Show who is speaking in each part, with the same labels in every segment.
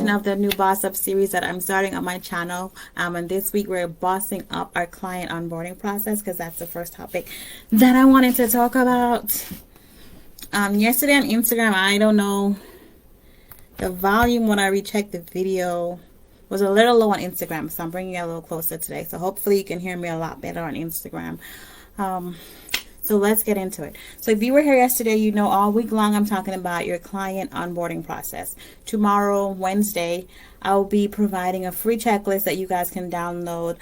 Speaker 1: continuation of the new Boss Up series that I'm starting on my channel. And this week we're bossing up our client onboarding process because that's the first topic that I wanted to talk about. Yesterday on Instagram, I don't know, the volume when I rechecked the video was a little low on Instagram, so I'm bringing it a little closer today. So hopefully you can hear me a lot better on Instagram. So let's get into it. So if you were here yesterday, you know all week long I'm talking about your client onboarding process. Tomorrow, Wednesday, I'll be providing a free checklist that you guys can download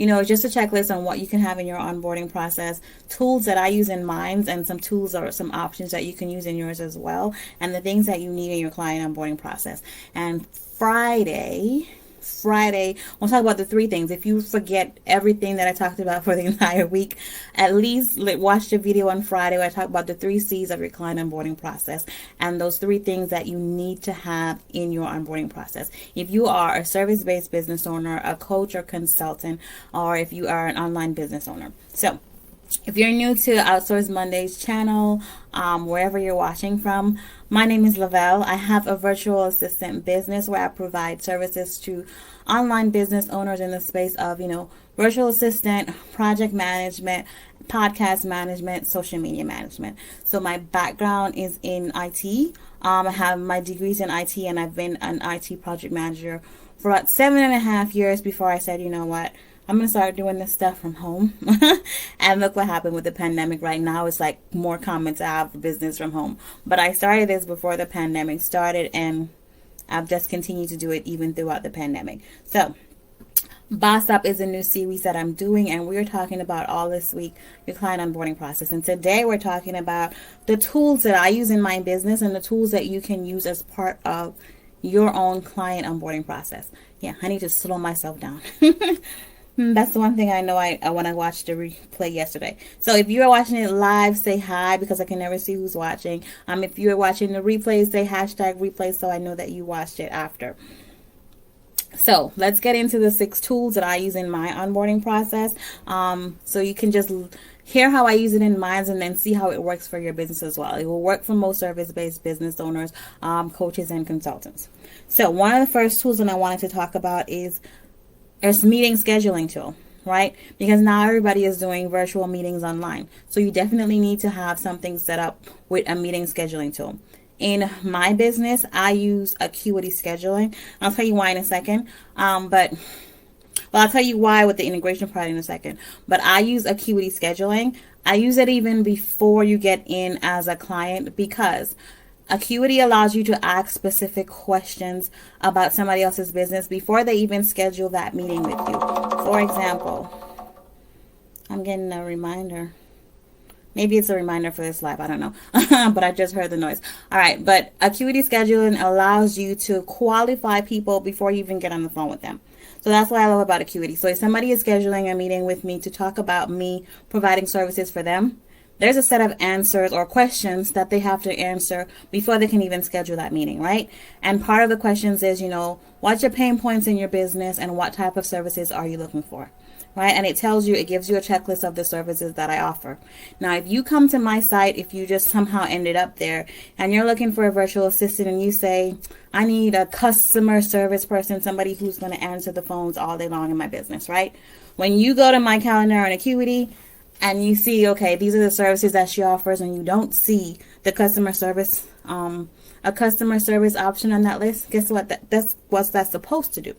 Speaker 1: it's just a checklist on what you can have in your onboarding process, tools that I use in mine, and some tools or some options that you can use in yours as well, and the things that you need in your client onboarding process. And Friday, we'll talk about the three things. If you forget everything that I talked about for the entire week, at least watch the video on Friday where I talk about the 3 C's of your client onboarding process and those 3 things that you need to have in your onboarding process. If you are a service-based business owner, a coach or consultant, or if you are an online business owner. So if you're new to Outsource Monday's channel, wherever you're watching from, my name is Lavelle. I have a virtual assistant business where I provide services to online business owners in the space of, virtual assistant, project management, podcast management, social media management. So my background is in IT. I have my degrees in IT, and I've been an IT project manager for about 7.5 years before I said, you know what, I'm going to start doing this stuff from home. And look what happened with the pandemic. Right now, it's like more common to have business from home. But I started this before the pandemic started, and I've just continued to do it even throughout the pandemic. So Boss Up is a new series that I'm doing, and we're talking about all this week your client onboarding process. And today we're talking about the tools that I use in my business and the tools that you can use as part of your own client onboarding process. Yeah, I need to slow myself down. That's the one thing I know I when I watched the replay yesterday. So if you are watching it live, say hi, because I can never see who's watching. If you're watching the replay, say #replay so I know that you watched it after. So let's get into the 6 tools that I use in my onboarding process. So you can just hear how I use it in mine and then see how it works for your business as well. It will work for most service-based business owners, coaches, and consultants. So one of the first tools that I wanted to talk about is meeting scheduling tool, right? Because now everybody is doing virtual meetings online. So you definitely need to have something set up with a meeting scheduling tool. In my business, I use Acuity Scheduling. I'll tell you why in a second. I'll tell you why with the integration part in a second. But I use Acuity Scheduling. I use it even before you get in as a client, because Acuity allows you to ask specific questions about somebody else's business before they even schedule that meeting with you. For example, I'm getting a reminder. Maybe it's a reminder for this live. I don't know. But I just heard the noise. All right. But Acuity Scheduling allows you to qualify people before you even get on the phone with them. So that's what I love about Acuity. So if somebody is scheduling a meeting with me to talk about me providing services for them, there's a set of answers or questions that they have to answer before they can even schedule that meeting, right? And part of the questions is, what's your pain points in your business and what type of services are you looking for, right? And it gives you a checklist of the services that I offer. Now, if you come to my site, if you just somehow ended up there and you're looking for a virtual assistant and you say, I need a customer service person, somebody who's going to answer the phones all day long in my business, right? When you go to my calendar on Acuity, and you see, okay, these are the services that she offers, and you don't see the customer service, a customer service option on that list, guess what? That's what that's supposed to do.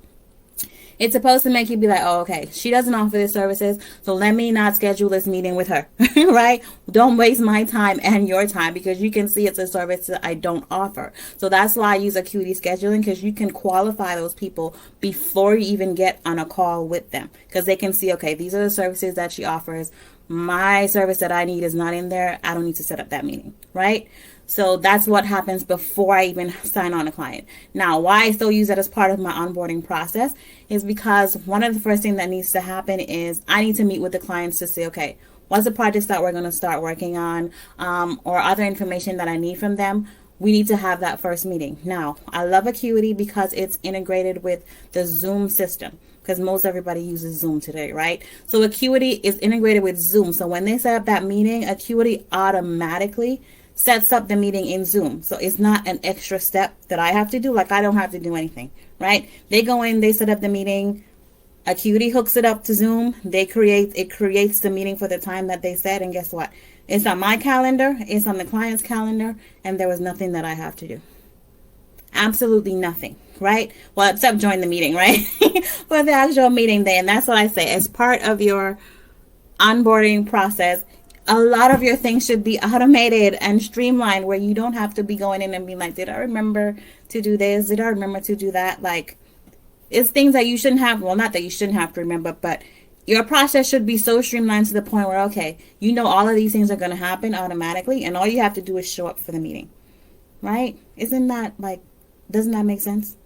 Speaker 1: It's supposed to make you be like, oh, okay, she doesn't offer these services, so let me not schedule this meeting with her, right? Don't waste my time and your time, because you can see it's a service that I don't offer. So that's why I use Acuity Scheduling, because you can qualify those people before you even get on a call with them, because they can see, okay, these are the services that she offers. My service that I need is not in there. I don't need to set up that meeting, right? So that's what happens before I even sign on a client. Now, why I still use it as part of my onboarding process is because one of the first things that needs to happen is I need to meet with the clients to say, okay, what's the projects that we're going to start working on, or other information that I need from them. We need to have that first meeting. Now, I love Acuity because it's integrated with the Zoom system, because most everybody uses Zoom today, right? So Acuity is integrated with Zoom. So when they set up that meeting, Acuity automatically sets up the meeting in Zoom. So it's not an extra step that I have to do. Like, I don't have to do anything, right? They go in, they set up the meeting. Acuity hooks it up to Zoom. It creates the meeting for the time that they said. And guess what? It's on my calendar. It's on the client's calendar. And there was nothing that I have to do. Absolutely nothing, right? Well, except join the meeting, right? For the actual meeting day. And that's what I say. As part of your onboarding process, a lot of your things should be automated and streamlined, where you don't have to be going in and being like, did I remember to do this? Did I remember to do that? Like, it's things that you shouldn't have. Well, not that you shouldn't have to remember, but your process should be so streamlined to the point where, okay, you know all of these things are going to happen automatically, and all you have to do is show up for the meeting, right? Isn't that like, doesn't that make sense?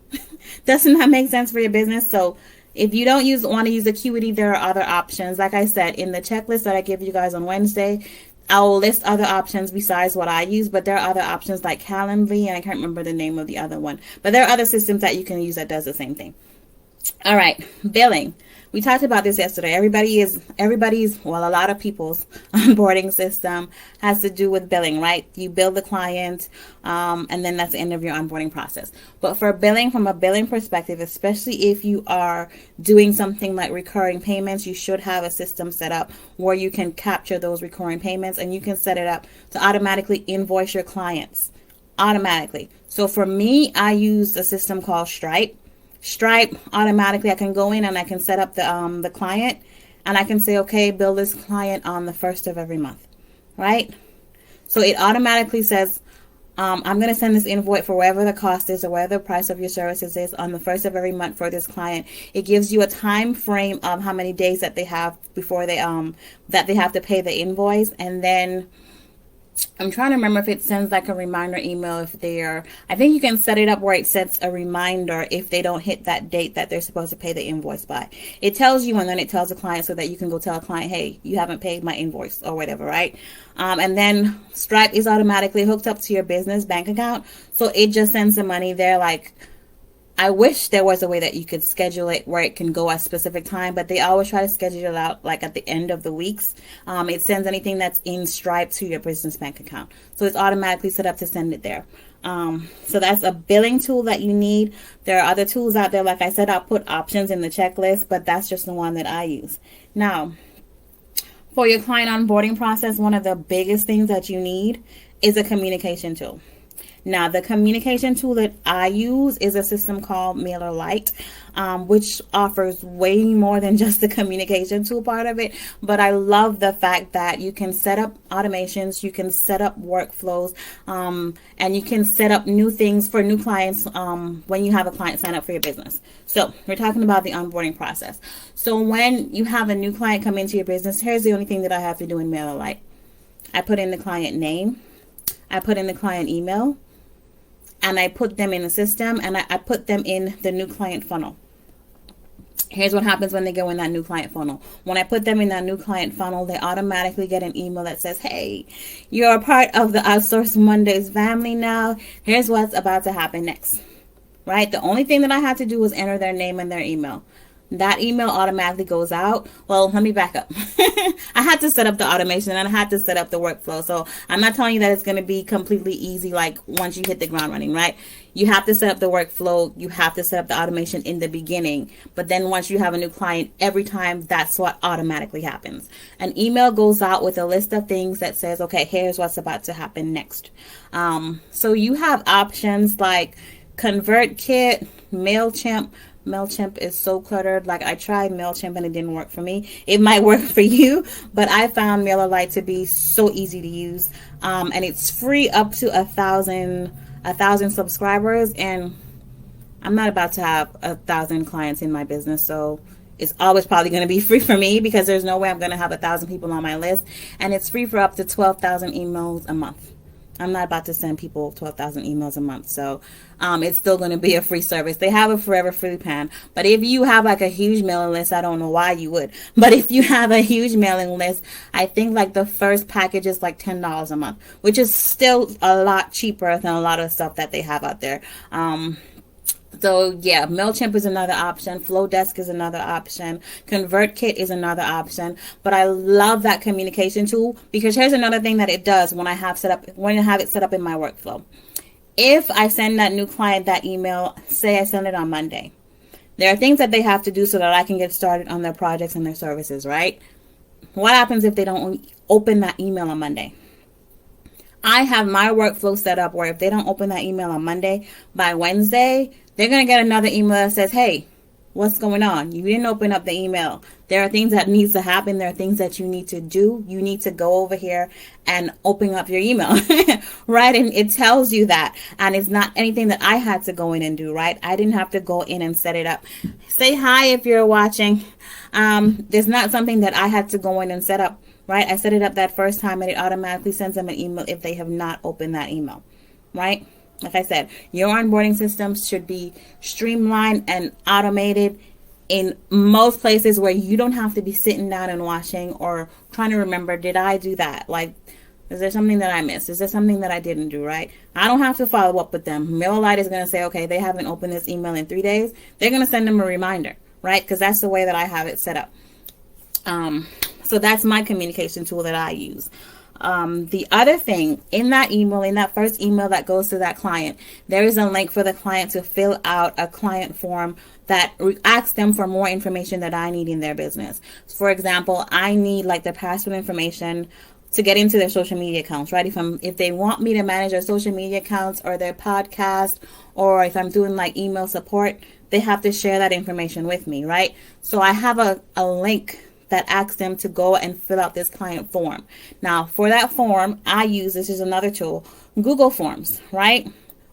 Speaker 1: Doesn't that make sense for your business? So if you don't want to use Acuity, there are other options. Like I said, in the checklist that I give you guys on Wednesday, I will list other options besides what I use, but there are other options like Calendly, and I can't remember the name of the other one. But there are other systems that you can use that does the same thing. All right, billing. We talked about this yesterday. Everybody's, well, a lot of people's onboarding system has to do with billing, right? You bill the client, and then that's the end of your onboarding process. But for billing, from a billing perspective, especially if you are doing something like recurring payments, you should have a system set up where you can capture those recurring payments, and you can set it up to automatically invoice your clients automatically. So for me, I use a system called Stripe. Stripe, automatically I can go in and I can set up the client, and I can say, okay, bill this client on the 1st of every month, right? So it automatically says, I'm going to send this invoice for whatever the cost is or whatever the price of your services is on the 1st of every month for this client. It gives you a time frame of how many days that they have before they that they have to pay the invoice, and then I'm trying to remember if it sends like a reminder email if I think you can set it up where it sets a reminder if they don't hit that date that they're supposed to pay the invoice by. It tells you, and then it tells the client so that you can go tell a client, hey, you haven't paid my invoice or whatever, right? And then Stripe is automatically hooked up to your business bank account. So it just sends the money there. Like, I wish there was a way that you could schedule it where it can go at a specific time, but they always try to schedule it out like at the end of the weeks. It sends anything that's in Stripe to your business bank account. So it's automatically set up to send it there. So that's a billing tool that you need. There are other tools out there. Like I said, I'll put options in the checklist, but that's just the one that I use. Now, for your client onboarding process, one of the biggest things that you need is a communication tool. Now, the communication tool that I use is a system called MailerLite, which offers way more than just the communication tool part of it. But I love the fact that you can set up automations, you can set up workflows, and you can set up new things for new clients when you have a client sign up for your business. So we're talking about the onboarding process. So when you have a new client come into your business, here's the only thing that I have to do in MailerLite. I put in the client name, I put in the client email, and I put them in the system, and I put them in the new client funnel. Here's what happens when they go in that new client funnel. When I put them in that new client funnel, they automatically get an email that says, hey, you're a part of the Outsource Mondays family now. Here's what's about to happen next, right? The only thing that I had to do was enter their name and their email. That email automatically goes out. Well, let me back up. I had to set up the automation and I had to set up the workflow. So I'm not telling you that it's going to be completely easy like once you hit the ground running, right? You have to set up the workflow. You have to set up the automation in the beginning. But then once you have a new client, every time that's what automatically happens. An email goes out with a list of things that says, okay, here's what's about to happen next. So you have options like ConvertKit, MailChimp. MailChimp is so cluttered. Like, I tried MailChimp and it didn't work for me. It might work for you, but I found MailerLite to be so easy to use. And it's free up to 1,000 subscribers. And I'm not about to have 1,000 clients in my business, so it's always probably going to be free for me because there's no way I'm going to have 1,000 people on my list. And it's free for up to 12,000 emails a month. I'm not about to send people 12,000 emails a month. So it's still going to be a free service. They have a forever free plan. But if you have like a huge mailing list, I don't know why you would. But if you have a huge mailing list, I think like the first package is like $10 a month, which is still a lot cheaper than a lot of stuff that they have out there. So yeah, MailChimp is another option. Flowdesk is another option. ConvertKit is another option. But I love that communication tool because here's another thing that it does when I have it set up in my workflow. If I send that new client that email, say I send it on Monday, there are things that they have to do so that I can get started on their projects and their services, right? What happens if they don't open that email on Monday? I have my workflow set up where if they don't open that email on Monday, by Wednesday, they're going to get another email that says, hey, what's going on? You didn't open up the email. There are things that needs to happen. There are things that you need to do. You need to go over here and open up your email, right? And it tells you that. And it's not anything that I had to go in and do, right? I didn't have to go in and set it up. Say hi if you're watching. There's not something that I had to go in and set up, right? I set it up that first time and it automatically sends them an email if they have not opened that email, right? Like I said, your onboarding systems should be streamlined and automated in most places where you don't have to be sitting down and watching or trying to remember, did I do that? Like, is there something that I missed? Is there something that I didn't do, right? I don't have to follow up with them. MailerLite is going to say, okay, they haven't opened this email in 3 days. They're going to send them a reminder, right? Because that's the way that I have it set up. So that's my communication tool that I use. The other thing in that email, in that first email that goes to that client, there is a link for the client to fill out a client form that asks them for more information that I need in their business. For example, I need like their password information to get into their social media accounts, right? If they want me to manage their social media accounts or their podcast, or if I'm doing like email support, they have to share that information with me, right? So I have a link that asks them to go and fill out this client form. Now, for that form, this is another tool, Google Forms, right?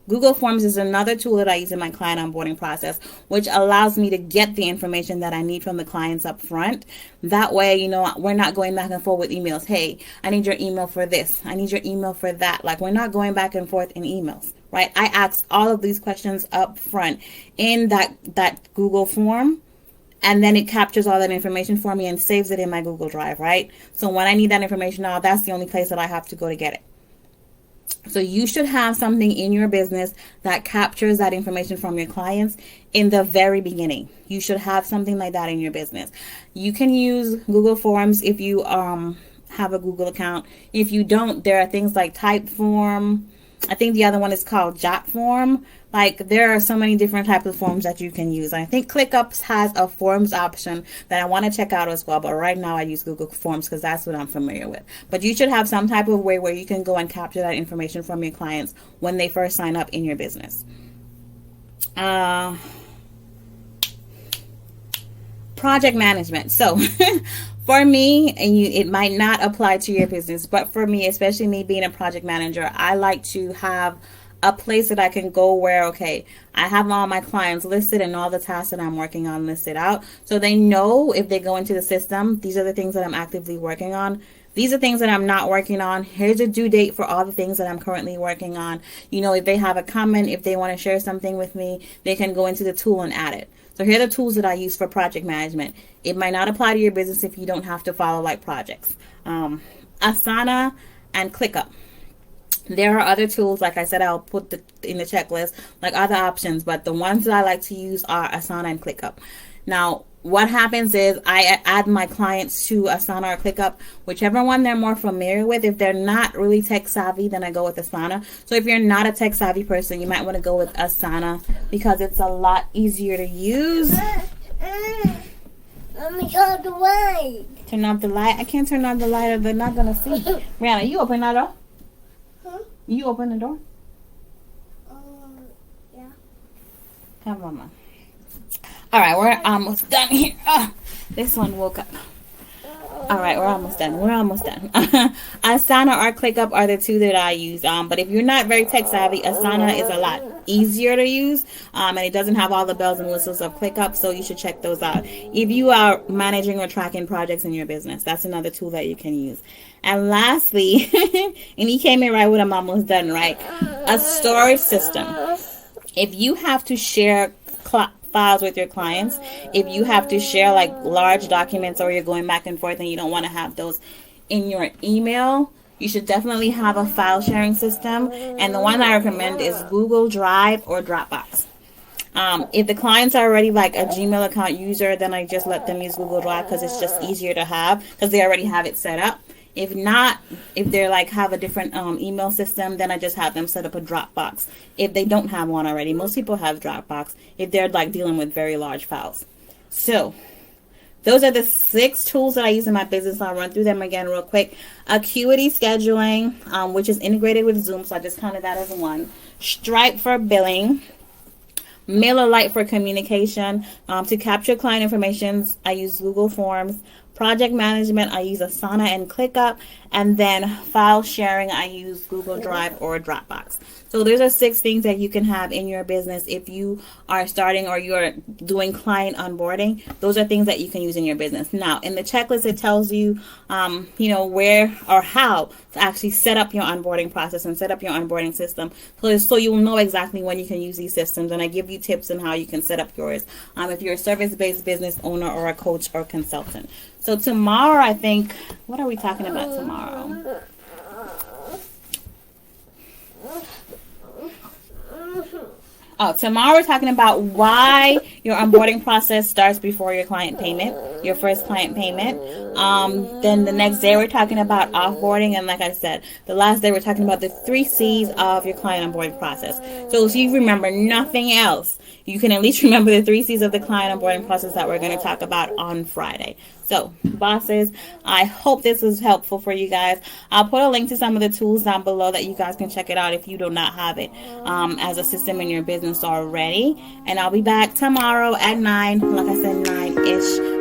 Speaker 1: Google Forms is another tool that I use in my client onboarding process, which allows me to get the information that I need from the clients up front. That way, we're not going back and forth with emails. Hey, I need your email for this. I need your email for that. Like, we're not going back and forth in emails, right? I ask all of these questions up front in that Google form. And then it captures all that information for me and saves it in my Google Drive, right? So when I need that information now, that's the only place that I have to go to get it. So you should have something in your business that captures that information from your clients in the very beginning. You should have something like that in your business. You can use Google Forms if you have a Google account. If you don't, there are things like Typeform. I think the other one is called Jotform. Like, there are so many different types of forms that you can use. I think ClickUp has a forms option that I want to check out as well. But right now I use Google Forms because that's what I'm familiar with. But you should have some type of way where you can go and capture that information from your clients when they first sign up in your business. Project management. So for me, and it might not apply to your business, but for me, especially me being a project manager, I like to have a place that I can go where, okay, I have all my clients listed and all the tasks that I'm working on listed out. So they know if they go into the system, these are the things that I'm actively working on. These are things that I'm not working on. Here's a due date for all the things that I'm currently working on. If they have a comment, if they want to share something with me, they can go into the tool and add it. So here are the tools that I use for project management. It might not apply to your business if you don't have to follow like projects. Asana and ClickUp. There are other tools, like I said, I'll put in the checklist, like other options, but the ones that I like to use are Asana and ClickUp. Now, what happens is I add my clients to Asana or ClickUp, whichever one they're more familiar with. If they're not really tech savvy, then I go with Asana. So if you're not a tech savvy person, you might want to go with Asana because it's a lot easier to use.
Speaker 2: Let me turn the light.
Speaker 1: Turn off the light? I can't turn off the light or they're not going to see. Rihanna, you open that door? You open the door?
Speaker 2: Yeah.
Speaker 1: Come on, Mama. All right, we're almost done here. This one woke up. All right, we're almost done. Asana or ClickUp are the two that I use. But if you're not very tech savvy, Asana is a lot easier to use. And it doesn't have all the bells and whistles of ClickUp, so you should check those out. If you are managing or tracking projects in your business, that's another tool that you can use. And lastly, and he came in right when I'm almost done, right? A storage system. If you have to share files with your clients, if you have to share like large documents or you're going back and forth and you don't want to have those in your email, you should definitely have a file sharing system. And the one I recommend is Google Drive or Dropbox. If the clients are already like a Gmail account user, then I just let them use Google Drive because it's just easier to have because they already have it set up. If not, if they're like have a different email system, then I just have them set up a Dropbox. If they don't have one already, most people have Dropbox if they're like dealing with very large files. So those are the 6 tools that I use in my business. I'll run through them again real quick. Acuity scheduling, which is integrated with Zoom, so I just counted that as one. Stripe for billing. MailerLite for communication. To capture client information, I use Google Forms. Project management, I use Asana and ClickUp. And then file sharing, I use Google Drive or Dropbox. So those are 6 things that you can have in your business if you are starting or you're doing client onboarding. Those are things that you can use in your business. Now, in the checklist, it tells you, where or how to actually set up your onboarding process and set up your onboarding system. So you'll know exactly when you can use these systems. And I give you tips on how you can set up yours if you're a service-based business owner or a coach or consultant. So tomorrow, I think, what are we talking about tomorrow? Tomorrow we're talking about why your onboarding process starts before your client payment, your first client payment. Then the next day we're talking about offboarding, and like I said, the last day we're talking about the 3 C's of your client onboarding process. So if you remember nothing else, you can at least remember the 3 C's of the client onboarding process that we're going to talk about on Friday. So, bosses, I hope this was helpful for you guys. I'll put a link to some of the tools down below that you guys can check it out if you do not have it as a system in your business already. And I'll be back tomorrow at 9, like I said, 9-ish.